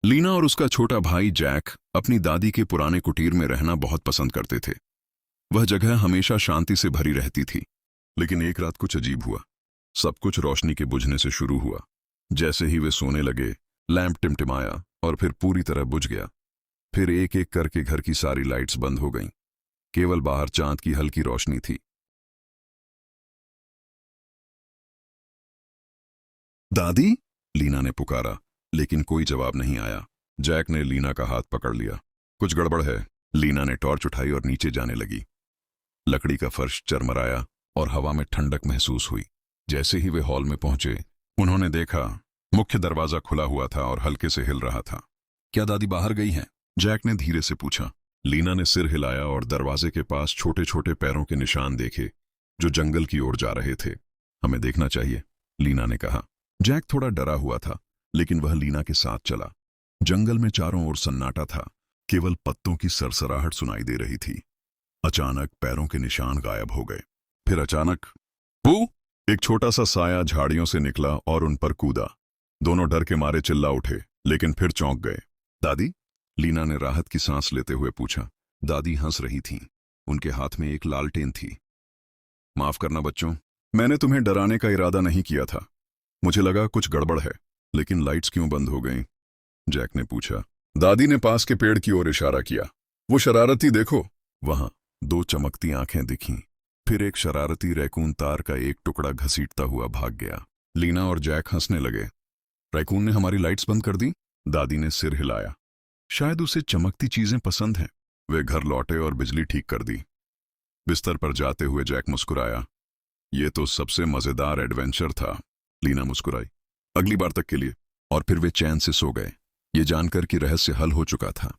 लीना और उसका छोटा भाई जैक अपनी दादी के पुराने कुटीर में रहना बहुत पसंद करते थे। वह जगह हमेशा शांति से भरी रहती थी। लेकिन एक रात कुछ अजीब हुआ। सब कुछ रोशनी के बुझने से शुरू हुआ। जैसे ही वे सोने लगे, लैंप टिमटिमाया और फिर पूरी तरह बुझ गया। फिर एक एक करके घर की सारी लाइट्स बंद हो गईं। केवल बाहर चांद की हल्की रोशनी थी। दादी, लीना ने पुकारा, लेकिन कोई जवाब नहीं आया। जैक ने लीना का हाथ पकड़ लिया। कुछ गड़बड़ है। लीना ने टॉर्च उठाई और नीचे जाने लगी। लकड़ी का फर्श चरमराया और हवा में ठंडक महसूस हुई। जैसे ही वे हॉल में पहुंचे, उन्होंने देखा मुख्य दरवाजा खुला हुआ था और हल्के से हिल रहा था। क्या दादी बाहर गई हैं? जैक ने धीरे से पूछा। लीना ने सिर हिलाया और दरवाजे के पास छोटे छोटे पैरों के निशान देखे, जो जंगल की ओर जा रहे थे। हमें देखना चाहिए, लीना ने कहा। जैक थोड़ा डरा हुआ था, लेकिन वह लीना के साथ चला। जंगल में चारों ओर सन्नाटा था। केवल पत्तों की सरसराहट सुनाई दे रही थी। अचानक पैरों के निशान गायब हो गए। फिर अचानक हू, एक छोटा सा साया झाड़ियों से निकला और उन पर कूदा। दोनों डर के मारे चिल्ला उठे, लेकिन फिर चौंक गए। दादी? लीना ने राहत की सांस लेते हुए पूछा। दादी हंस रही थीं। उनके हाथ में एक लालटेन थी। माफ करना बच्चों, मैंने तुम्हें डराने का इरादा नहीं किया था। मुझे लगा कुछ गड़बड़ है। लेकिन लाइट्स क्यों बंद हो गईं? जैक ने पूछा। दादी ने पास के पेड़ की ओर इशारा किया। वो शरारती देखो। वहां दो चमकती आंखें दिखीं। फिर एक शरारती रैकून तार का एक टुकड़ा घसीटता हुआ भाग गया। लीना और जैक हंसने लगे। रैकून ने हमारी लाइट्स बंद कर दी? दादी ने सिर हिलाया। शायद उसे चमकती चीजें पसंद हैं। वे घर लौटे और बिजली ठीक कर दी। बिस्तर पर जाते हुए जैक मुस्कुराया। ये तो सबसे मजेदार एडवेंचर था। लीना मुस्कुराई। अगली बार तक के लिए। और फिर वे चैन से सो गए, ये जानकर कि रहस्य हल हो चुका था।